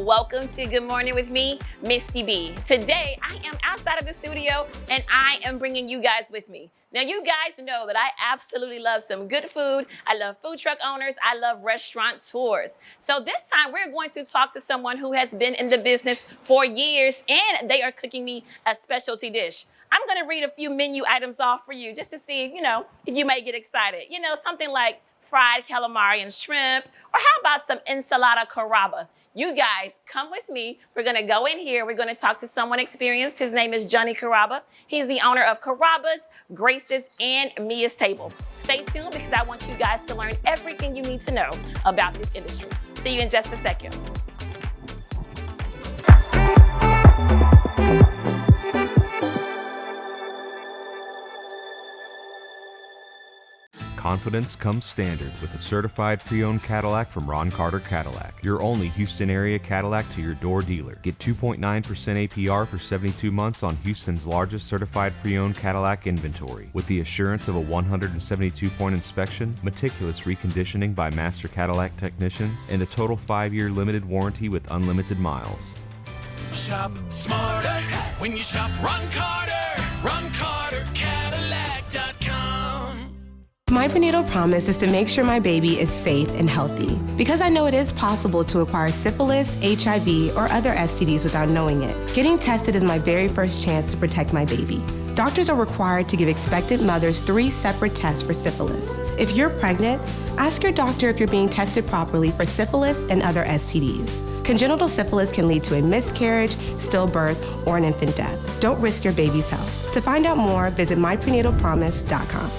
Welcome to Good Morning with me, Misti B. Today, I am outside of the studio and I am bringing you guys with me. Now, you guys know that I absolutely love some good food. I love food truck owners. I love restaurant tours. So this time, we're going to talk to someone who has been in the business for years and they are cooking me a specialty dish. I'm going to read a few menu items off for you just to see, if you may get excited. Something like fried calamari and shrimp, or how about some ensalada Carrabba? You guys, come with me. We're going to go in here. We're going to talk to someone experienced. His name is Johnny Carrabba. He's the owner of Carrabba's, Grace's, and Mia's Table. Stay tuned because I want you guys to learn everything you need to know about this industry. See you in just a second. Confidence comes standard with a certified pre-owned Cadillac from Ron Carter Cadillac, your only Houston area Cadillac to your door dealer. Get 2.9% APR for 72 months on Houston's largest certified pre-owned Cadillac inventory, with the assurance of a 172-point inspection, meticulous reconditioning by master Cadillac technicians, and a total 5-year limited warranty with unlimited miles. Shop smarter when you shop Ron Carter. Ron Carter Cadillac.com. My prenatal promise is to make sure my baby is safe and healthy, because I know it is possible to acquire syphilis, HIV, or other STDs without knowing it. Getting tested is my very first chance to protect my baby. Doctors are required to give expectant mothers 3 separate tests for syphilis. If you're pregnant, ask your doctor if you're being tested properly for syphilis and other STDs. Congenital syphilis can lead to a miscarriage, stillbirth, or an infant death. Don't risk your baby's health. To find out more, visit myprenatalpromise.com.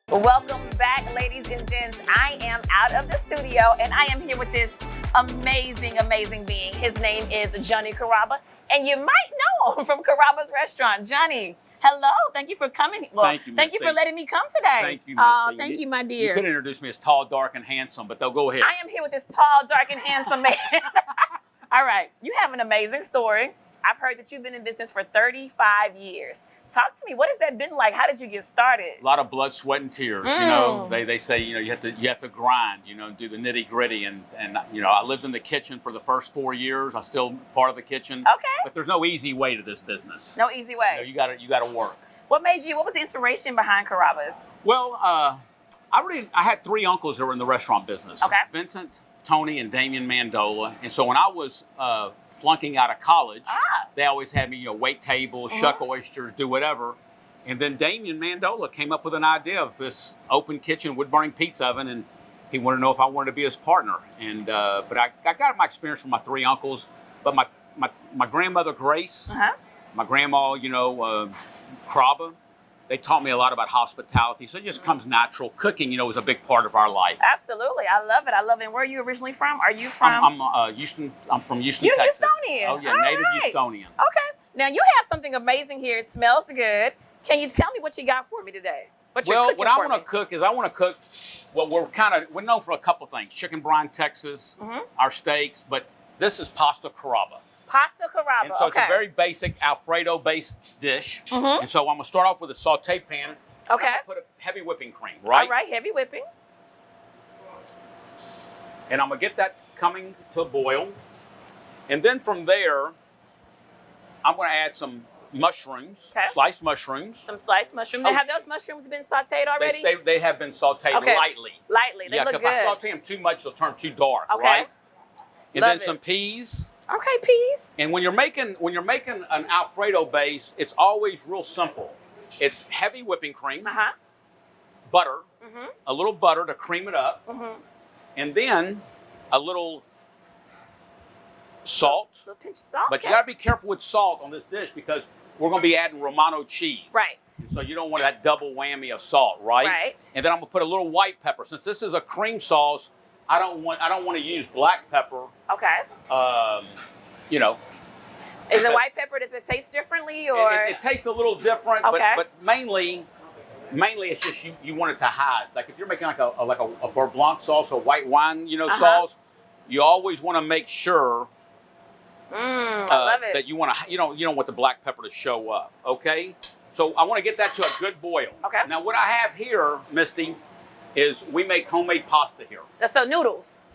Welcome back, ladies and gents. I am out of the studio and I am here with this amazing being. His name is Johnny Carrabba, and you might know him from Carrabba's restaurant. Johnny, hello. Thank you for coming. Well, thank you, thank you for letting me come today. Thank you, Misti. Thank you, my dear. You could introduce me as tall, dark, and handsome, but they'll go ahead. I am here with this tall, dark, and handsome man. All right. You have an amazing story. I've heard that you've been in business for 35 years. Talk to me. What has that been like? How did you get started? A lot of blood, sweat, and tears. They say you have to grind. Do the nitty gritty. And I lived in the kitchen for the first 4 years. I'm still part of the kitchen. Okay. But there's no easy way to this business. No easy way. You gotta work. What was the inspiration behind Carrabba's? Well, I had 3 uncles that were in the restaurant business. Okay. Vincent, Tony, and Damien Mandola. And so when I was flunking out of college, they always had me, wait tables, shuck oysters, do whatever. And then Damien Mandola came up with an idea of this open kitchen, wood-burning pizza oven, and he wanted to know if I wanted to be his partner. And but I got my experience from my 3 uncles. But my grandmother Grace, my grandma, Carrabba, they taught me a lot about hospitality. So it just comes natural. Cooking, is a big part of our life. Absolutely. I love it. And where are you originally from? Are you from? I'm Houston. I'm from Houston, You're Texas. Houstonian. Oh, yeah, All native right. Houstonian. Okay. Now, you have something amazing here. It smells good. Can you tell me what you got for me today? What I want to cook is what we're known for a couple things. Chicken brine Texas, our steaks, but this is pasta Carrabba. Pasta Carrabba, and so it's a very basic Alfredo-based dish. And so I'm going to start off with a saute pan. Okay. I'm going to put a heavy whipping cream, right? All right, heavy whipping. And I'm going to get that coming to a boil. And then from there, I'm going to add some mushrooms, sliced mushrooms. Some sliced mushrooms. Now, have those mushrooms been sauteed already? They have been sauteed lightly. Lightly, they look good. If I saute them too much, they'll turn too dark, right? And then some peas. Okay, peas. And when you're making an Alfredo base, it's always real simple. It's heavy whipping cream, butter, a little butter to cream it up, and then a little salt. A little pinch of salt. But you got to be careful with salt on this dish because we're going to be adding Romano cheese. Right. And so you don't want that double whammy of salt, right? Right. And then I'm going to put a little white pepper. Since this is a cream sauce, I don't want to use black pepper. Okay. You know, Is it white pepper? Does it taste differently, or it tastes a little different, Okay. but mainly it's just you want it to hide. Like if you're making like a beurre blanc sauce or white wine, sauce, you always want to make sure I love it. that you don't want the black pepper to show up. Okay, so I want to get that to a good boil. Okay. Now what I have here, Misty, is we make homemade pasta here. So noodles.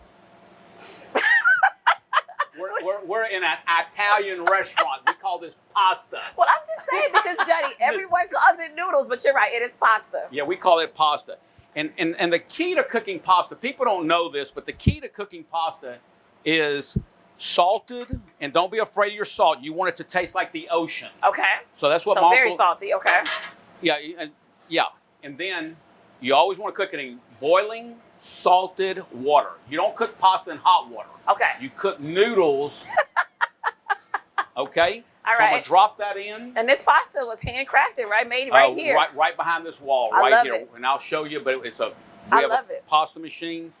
We're in an Italian restaurant. We call this pasta. Well, I'm just saying because Johnny, everyone calls it noodles, but you're right, it is pasta. Yeah, we call it pasta. And the key to cooking pasta, people don't know this, but the key to cooking pasta is salted, and don't be afraid of your salt. You want it to taste like the ocean. Okay. So that's what So very salty. Okay. Yeah. And then you always want to cook it in boiling, salted water. You don't cook pasta in hot water. Okay. You cook noodles. Okay? All So I'm right. going to drop that in. And this pasta was handcrafted, right? Made right here. Right behind this wall, I right love here. it. And I'll show you, but we I have love a it. pasta machine.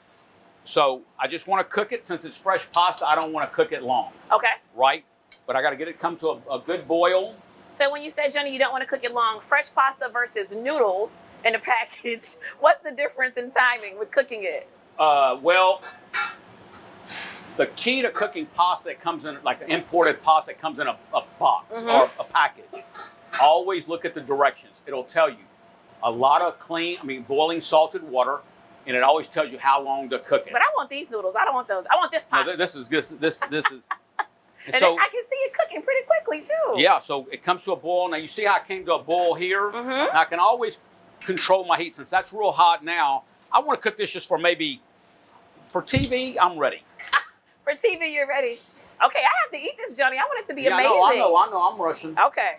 So I just want to cook it. Since it's fresh pasta, I don't want to cook it long, Okay. right? But I got to get it come to a good boil. So when you said, Johnny, you don't want to cook it long, fresh pasta versus noodles in a package, what's the difference in timing with cooking it? Well, the key to cooking pasta that comes in, like imported pasta that comes in a box or a package, always look at the directions. It'll tell you a lot of boiling salted water, and it always tells you how long to cook it. But I want these noodles. I don't want those. I want this pasta. No, this is. And I can see it cooking pretty quickly too. Yeah, so it comes to a boil. Now you see how it came to a boil here? Now, I can always control my heat. Since that's real hot now, I want to cook this just for TV, I'm ready. For TV, you're ready. Okay, I have to eat this, Johnny. I want it to be Yeah, amazing. I know, I'm Russian. Okay.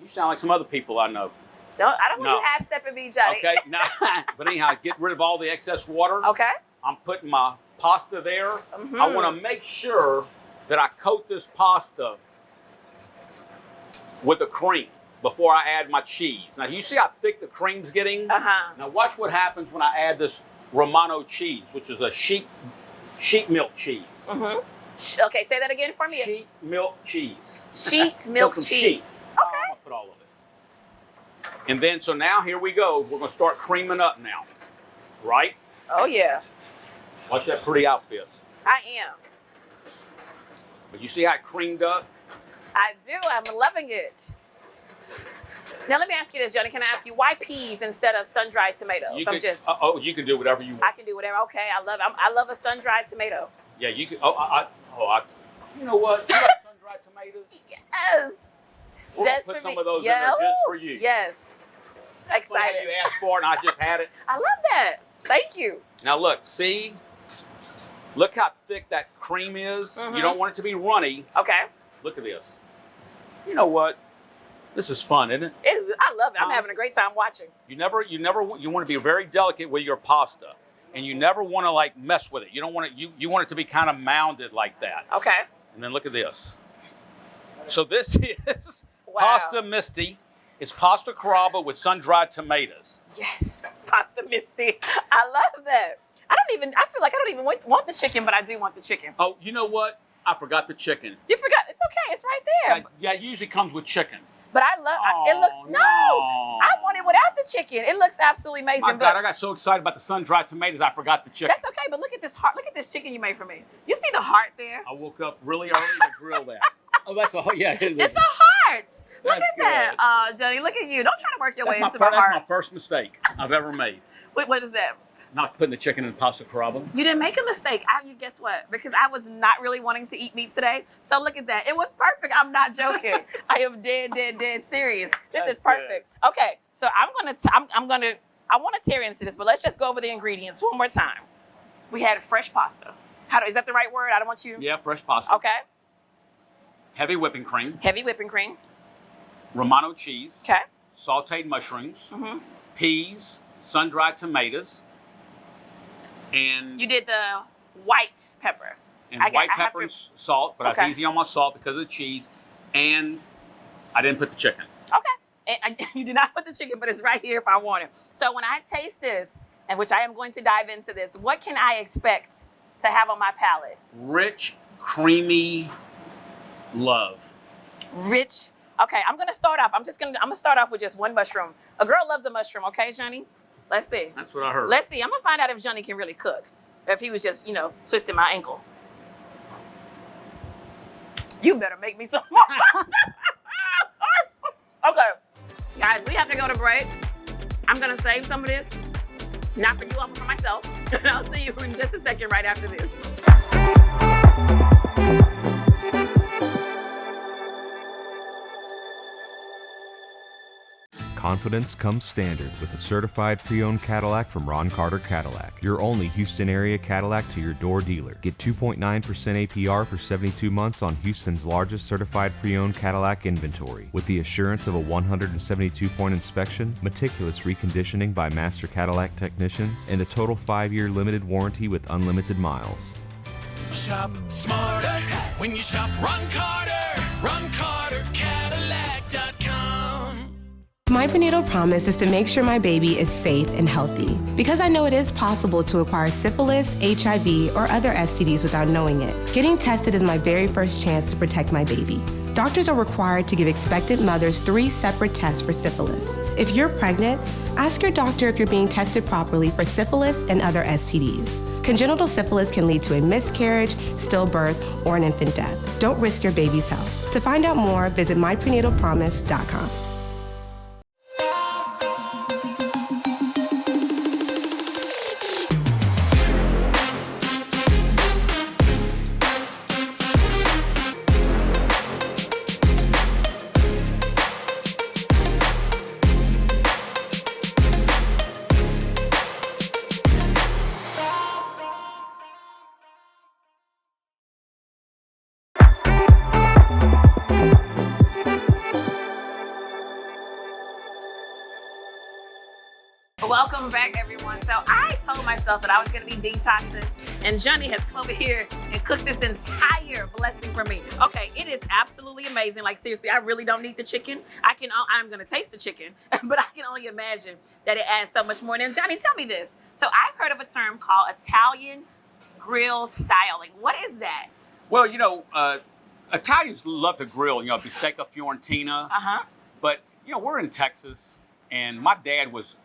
You sound like some other people I know. I don't want No. you half-stepping me, Johnny. Okay, nah. But anyhow, get rid of all the excess water. Okay. I'm putting my pasta there. I want to make sure that I coat this pasta with the cream before I add my cheese. Now, you see how thick the cream's getting? Now, watch what happens when I add this Romano cheese, which is a sheep milk cheese. Okay, say that again for me. Sheep milk cheese. Sheet milk Some cheese. sheep. Okay. I'm going to put all of it. And then, so now here we go. We're going to start creaming up now. Right? Oh, yeah. Watch that pretty outfit. I am. But you see how it creamed up? I do. I'm loving it. Now, let me ask you this, Johnny. Can I ask you, why peas instead of sun-dried tomatoes? You can do whatever you want. I can do whatever. Okay, I love a sun-dried tomato. Yeah, you can. You know what? You like sun-dried tomatoes? Yes. We're gonna put some of those in there just for you. Yes. Excited. You asked for it, and I just had it. I love that. Thank you. Now look, see? Look how thick that cream is. You don't want it to be runny. Okay. Look at this. You know what? This is fun, isn't it? It is. I love it. I'm having a great time watching. You want to be very delicate with your pasta, and you never want to like mess with it. You don't want it. You want it to be kind of mounded like that. Okay. And then look at this. So this is pasta Misti. It's pasta Carrabba with sun-dried tomatoes. Yes, pasta Misti. I love that. I feel like I don't even want the chicken, but I do want the chicken. Oh, you know what? I forgot the chicken. You forgot? It's okay. It's right there. Yeah, it usually comes with chicken. But I love it. No. I want it without the chicken. It looks absolutely amazing. My God, I got so excited about the sun-dried tomatoes, I forgot the chicken. That's okay, but look at this heart. Look at this chicken you made for me. You see the heart there? I woke up really early to grill that. Oh, that's yeah. It's a heart. Look That's at that. Oh, Johnny, look at you. Don't try to work your way into my That's heart. my first mistake I've ever made. Wait, what is that? Not putting the chicken in pasta Carrabba. You didn't make a mistake. You guess what? Because I was not really wanting to eat meat today. So look at that. It was perfect. I'm not joking. I am dead serious. This is perfect. Good. Okay, so I want to tear into this, but let's just go over the ingredients one more time. We had fresh pasta. Is that the right word? I don't want you. Yeah, fresh pasta. Okay. Heavy whipping cream. Heavy whipping cream. Romano cheese. Okay. Sauteed mushrooms. Peas. Sun-dried tomatoes. And you did the white pepper. And white pepper and salt, but I was easy on my salt because of the cheese. And I didn't put the chicken. Okay. And you did not put the chicken, but it's right here if I want it. So when I taste this, and which I am going to dive into this. What can I expect to have on my palate? Rich, creamy love. Rich. Okay, I'm gonna start off. I'm gonna start off with just one mushroom. A girl loves a mushroom, okay, Johnny? Let's see. That's what I heard. Let's see. I'm gonna find out if Johnny can really cook. Or if he was just, twisting my ankle. You better make me some more. Okay. Guys, we have to go to break. I'm gonna save some of this. Not for you, all, but for myself. And I'll see you in just a second right after this. Confidence comes standard with a certified pre-owned Cadillac from Ron Carter Cadillac, your only Houston area Cadillac to your door dealer. Get 2.9% APR for 72 months on Houston's largest certified pre-owned Cadillac inventory, with the assurance of a 172-point inspection, meticulous reconditioning by master Cadillac technicians, and a total 5-year limited warranty with unlimited miles. Shop smarter when you shop Ron Carter. RonCarterCadillac.com. My prenatal promise is to make sure my baby is safe and healthy, because I know it is possible to acquire syphilis, HIV, or other STDs without knowing it. Getting tested is my very first chance to protect my baby. Doctors are required to give expectant mothers 3 separate tests for syphilis. If you're pregnant, ask your doctor if you're being tested properly for syphilis and other STDs. Congenital syphilis can lead to a miscarriage, stillbirth, or an infant death. Don't risk your baby's health. To find out more, visit myprenatalpromise.com. Welcome back, everyone. So I told myself that I was going to be detoxing, and Johnny has come over here and cooked this entire blessing for me. Okay, it is absolutely amazing. Like, seriously, I really don't need the chicken. I'm going to taste the chicken, but I can only imagine that it adds so much more. And Johnny, tell me this. So I've heard of a term called Italian grill styling. What is that? Well, Italians love to grill, bistecca Fiorentina. But, we're in Texas, and my dad was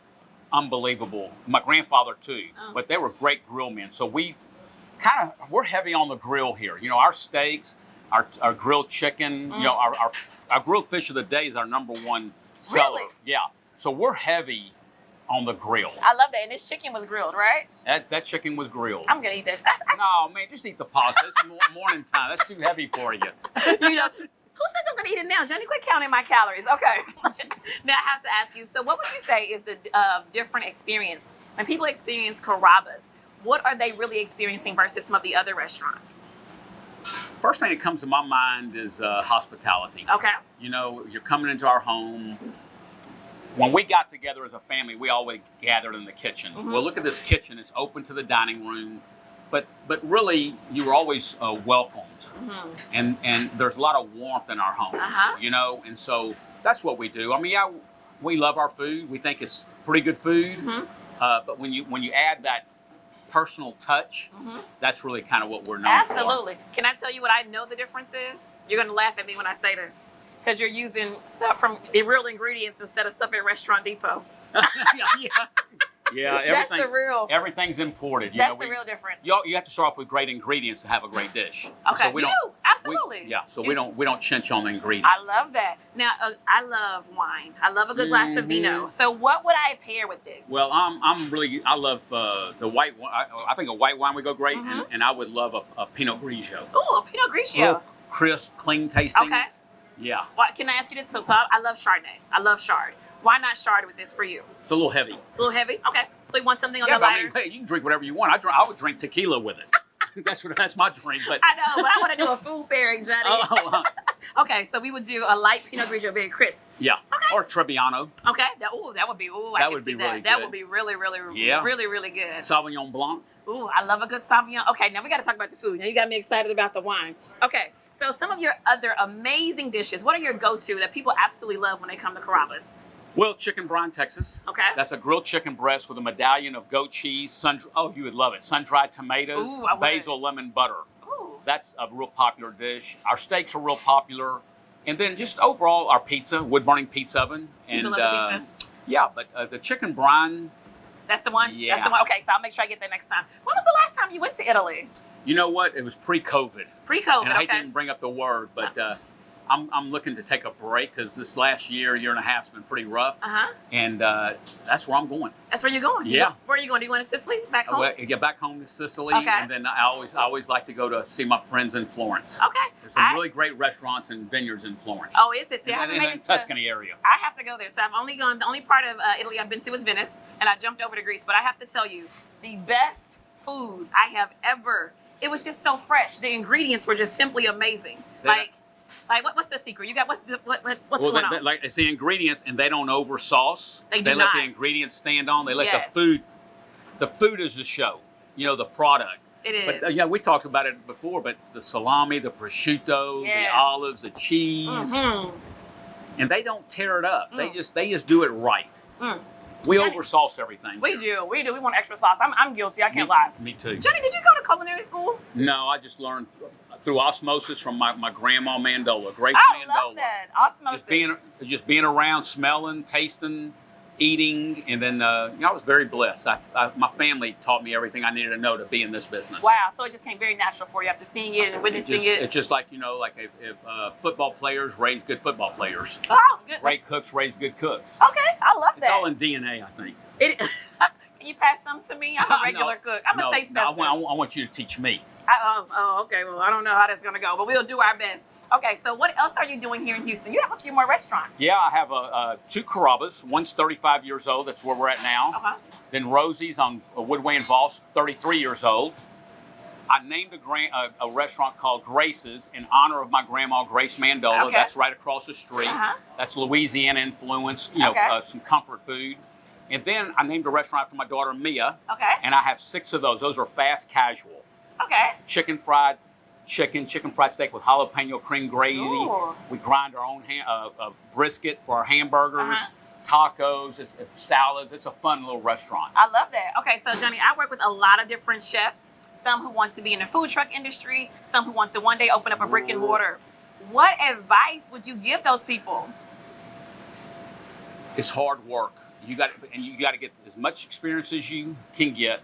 unbelievable. My grandfather too, but they were great grill men. So we're heavy on the grill here. Our steaks, our grilled chicken, our grilled fish of the day is our #1 seller. Really? Yeah. So we're heavy on the grill. I love that. And this chicken was grilled, right? That chicken was grilled. I'm gonna eat that. No, man, just eat the pasta. It's morning time. That's too heavy for you. Who says I'm gonna eat it now? Johnny, quit counting my calories. Okay. Now I have to ask you, so what would you say is the different experience? When people experience Carrabba's, what are they really experiencing versus some of the other restaurants? First thing that comes to my mind is hospitality. Okay. You're coming into our home. When we got together as a family, we always gathered in the kitchen. Well, look at this kitchen. It's open to the dining room. But really, you were always welcomed. And there's a lot of warmth in our homes, and so that's what we do. I mean, yeah, we love our food. We think it's pretty good food. But when you add that personal touch, that's really kind of what we're known for. Absolutely. Can I tell you what I know the difference is? You're going to laugh at me when I say this, because you're using stuff from the real ingredients instead of stuff at Restaurant Depot. Yeah, everything's imported. That's the real difference. You have to start off with great ingredients to have a great dish. Okay, so we do. Absolutely. So we don't chinch on the ingredients. I love that. Now, I love wine. I love a good glass of vino. So what would I pair with this? Well, I love the white wine. I think a white wine would go great, and I would love a Pinot Grigio. Ooh, a Pinot Grigio. Real crisp, clean tasting. Okay. Yeah. Well, can I ask you this? So I love Chardonnay. I love Chard. Why not Chard with this for you? It's a little heavy. It's a little heavy? Okay. So you want something on the lighter? You can drink whatever you want. I would drink tequila with it. That's my drink. But I know, but I want to do a food pairing, Johnny. Okay, so we would do a light Pinot Grigio, very crisp. Yeah. Okay. Or Trebbiano. Okay. That would be. I can see that. Really that good. would be really, really, yeah. really, really good. Sauvignon Blanc. Ooh, I love a good Sauvignon. Okay, now we got to talk about the food. Now you got me excited about the wine. Okay. So some of your other amazing dishes, what are your go-to that people absolutely love when they come to Carrabba's? Well, chicken brine, Texas. Okay. That's a grilled chicken breast with a medallion of goat cheese, you would love it. Sun-dried tomatoes, Ooh, I would. basil, lemon, butter. Ooh. That's a real popular dish. Our steaks are real popular. And then just overall, our pizza, wood-burning pizza oven. And People love the pizza? Yeah, but the chicken brine, That's the one? Yeah. That's the one. Okay, so I'll make sure I get that next time. When was the last time you went to Italy? you know what? It was pre-COVID. Pre-COVID, And I hate to okay. even bring up the word, but I'm looking to take a break because this last year and a half has been pretty rough. Uh-huh. And that's where I'm going. That's where you're going? Yeah. Where are you going? Do you going to Sicily? Back home? Well, get back home to Sicily, Okay. and then I always like to go to see my friends in Florence. Okay. There's some really great restaurants and vineyards in Florence. Oh, is it? See, I haven't in made the it to Tuscany area. I have to go there. So I've only gone, the only part of Italy I've been to was Venice, and I jumped over to Greece. But I have to tell you, the best food I have ever, it was just so fresh. The ingredients were just simply amazing. What's the secret? You got, what's going on? Like it's the ingredients, and they don't over sauce. They do let not. the ingredients stand on. They let Yes. the food is the show. The product. It is. But we talked about it before. But the salami, the prosciutto, Yes. the olives, the cheese, and they don't tear it up. They just do it right. We Johnny, oversauce everything. We do. We want extra sauce. I'm guilty. I can't lie. Me too. Johnny, did you go to culinary school? No, I just learned through osmosis from my grandma Mandola, Grace I Mandola. love that. Osmosis. Just being around, smelling, tasting, eating, and then I was very blessed. My family taught me everything I needed to know to be in this business. Wow, so it just came very natural for you after seeing it and witnessing it. It's just like if football players raise good football players, Oh, goodness. great cooks raise good cooks. Okay, I love It's that. all in DNA, I think. Can you pass some to me? I'm a regular cook. I'm a taste tester. I want you to teach me. Okay. Well, I don't know how that's going to go, but we'll do our best. Okay, so what else are you doing here in Houston? You have a few more restaurants. Yeah, I have two Carrabbas. One's 35 years old. That's where we're at now. Uh-huh. Then Rosie's on Woodway and Voss, 33 years old. I named a restaurant called Grace's in honor of my grandma, Grace Mandola. Okay. That's right across the street. Uh-huh. That's Louisiana influence, Okay. Some comfort food. And then I named a restaurant after my daughter, Mia. Okay. And I have 6 of those. Those are fast casual. Okay. Chicken fried steak with jalapeno cream gravy. Ooh. We grind our own brisket for our hamburgers, Uh-huh. tacos, it's salads. It's a fun little restaurant. I love that. Okay, so Johnny, I work with a lot of different chefs. Some who want to be in the food truck industry, some who want to one day open up a brick and mortar. What advice would you give those people? It's hard work. You got to get as much experience as you can get,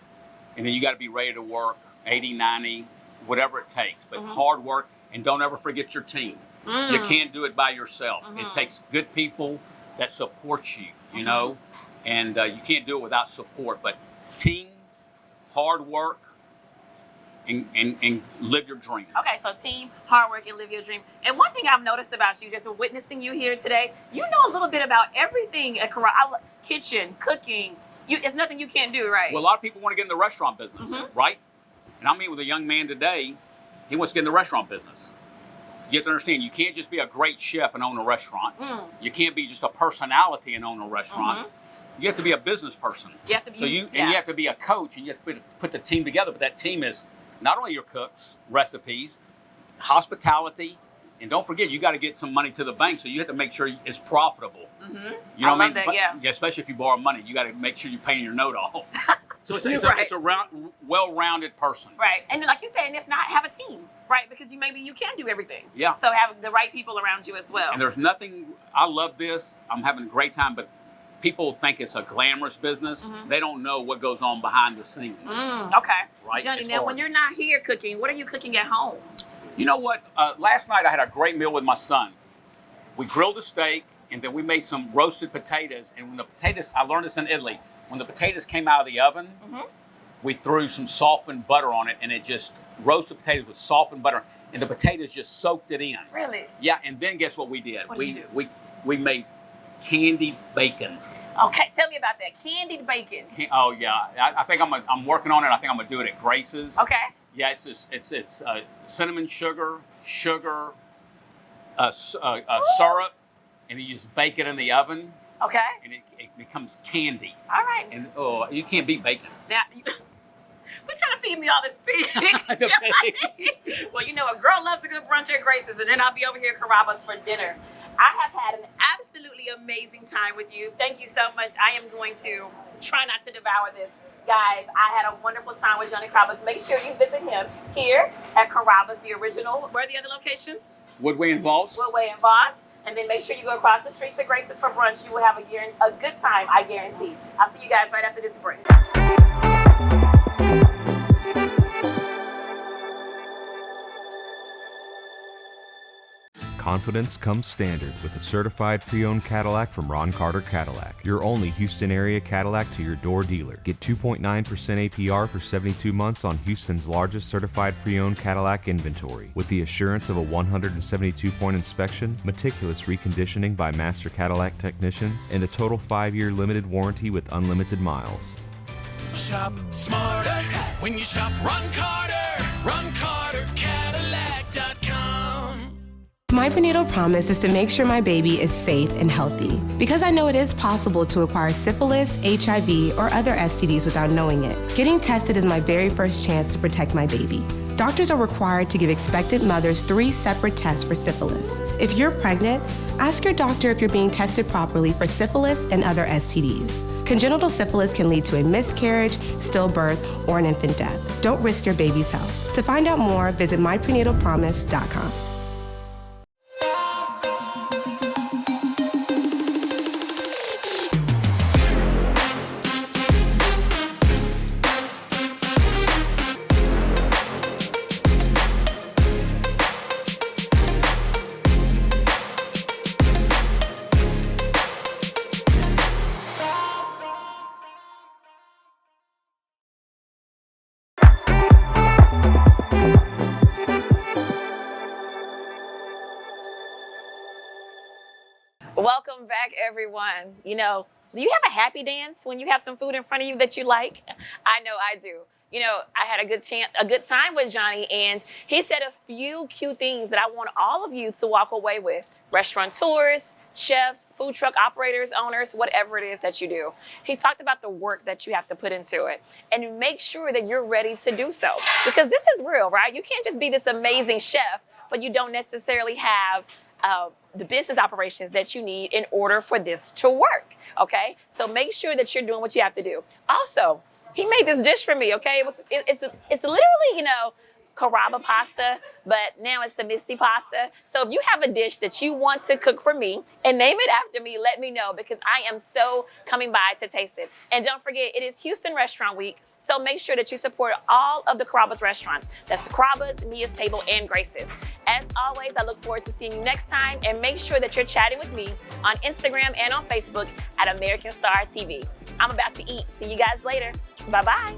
and then you got to be ready to work 80, 90, whatever it takes. But hard work, and don't ever forget your team. You can't do it by yourself. It takes good people that support you, you know, and you can't do it without support. But team, hard work, and live your dream. Okay, so team, hard work, and live your dream. And one thing I've noticed about you, just witnessing you here today, you know a little bit about everything at Carrabba. Kitchen, cooking. It's nothing you can't do, right? Well, a lot of people want to get in the restaurant business, right? And I meet with a young man today, he wants to get in the restaurant business. You have to understand, you can't just be a great chef and own a restaurant. You can't be just a personality and own a restaurant. You have to be a business person. You have to be, and you have to be a coach, and you have to put the team together. But that team is not only your cooks, recipes, hospitality, and don't forget, you got to get some money to the bank, so you have to make sure it's profitable. You know what I mean? That, yeah. Especially if you borrow money, you got to make sure you're paying your note off. So it's Right. a well-rounded person. Right, and then like you said, and if not, have a team, right? Because maybe you can do everything. Yeah. So have the right people around you as well. And there's nothing. I love this. I'm having a great time, but people think it's a glamorous business. They don't know what goes on behind the scenes. Okay. Right, Johnny, it's now hard. when you're not here cooking, what are you cooking at home? You know what? Last night I had a great meal with my son. We grilled a steak, and then we made some roasted potatoes. And when the potatoes, I learned this in Italy, when the potatoes came out of the oven, we threw some softened butter on it, and it just roasted potatoes with softened butter, and the potatoes just soaked it in. Really? Yeah, and then guess what we did? What did you do? We made candied bacon. Okay, tell me about that. Candied bacon. Oh yeah, I think I'm working on it. I think I'm gonna do it at Grace's. Okay. Yeah, it's cinnamon sugar, syrup, and you just bake it in the oven, Okay. and it becomes candy. All right. And you can't beat bacon. Now, quit trying to feed me all this pig. Johnny. Well, you know, a girl loves a good brunch at Grace's, and then I'll be over here at Carrabba's for dinner. I have had an absolutely amazing time with you. Thank you so much. I am going to try not to devour this. Guys, I had a wonderful time with Johnny Carrabba. Make sure you visit him here at Carrabba's, the original. Where are the other locations? Woodway and Voss. Woodway and Voss. And then make sure you go across the street to Grace's for brunch. You will have a good time, I guarantee. I'll see you guys right after this break. Confidence comes standard with a certified pre-owned Cadillac from Ron Carter Cadillac, your only Houston area Cadillac to your door dealer. Get 2.9% APR for 72 months on Houston's largest certified pre-owned Cadillac inventory, with the assurance of a 172-point inspection, meticulous reconditioning by master Cadillac technicians, and a total 5-year limited warranty with unlimited miles. Shop smarter when you shop Ron Carter. RonCarterCadillac.com. My prenatal promise is to make sure my baby is safe and healthy, because I know it is possible to acquire syphilis, HIV, or other STDs without knowing it. Getting tested is my very first chance to protect my baby. Doctors are required to give expectant mothers 3 separate tests for syphilis. If you're pregnant, ask your doctor if you're being tested properly for syphilis and other STDs. Congenital syphilis can lead to a miscarriage, stillbirth, or an infant death. Don't risk your baby's health. To find out more, visit myprenatalpromise.com. Welcome back, everyone. You know, do you have a happy dance when you have some food in front of you that you like? I know I do. You know, I had a good time with Johnny, and he said a few cute things that I want all of you to walk away with. Restaurateurs, chefs, food truck operators, owners, whatever it is that you do. He talked about the work that you have to put into it, and make sure that you're ready to do so, because this is real, right? You can't just be this amazing chef, but you don't necessarily have the business operations that you need in order for this to work, okay? So make sure that you're doing what you have to do. Also, he made this dish for me, okay? It's literally, you know, Carrabba pasta, but now it's the Misti pasta. So if you have a dish that you want to cook for me and name it after me, let me know, because I am so coming by to taste it. And don't forget, it is Houston Restaurant Week, so make sure that you support all of the Carrabba's restaurants. That's the Carrabba's, Mia's Table, and Grace's. As always, I look forward to seeing you next time, and make sure that you're chatting with me on Instagram and on Facebook at American Star TV. I'm about to eat. See you guys later. Bye-bye.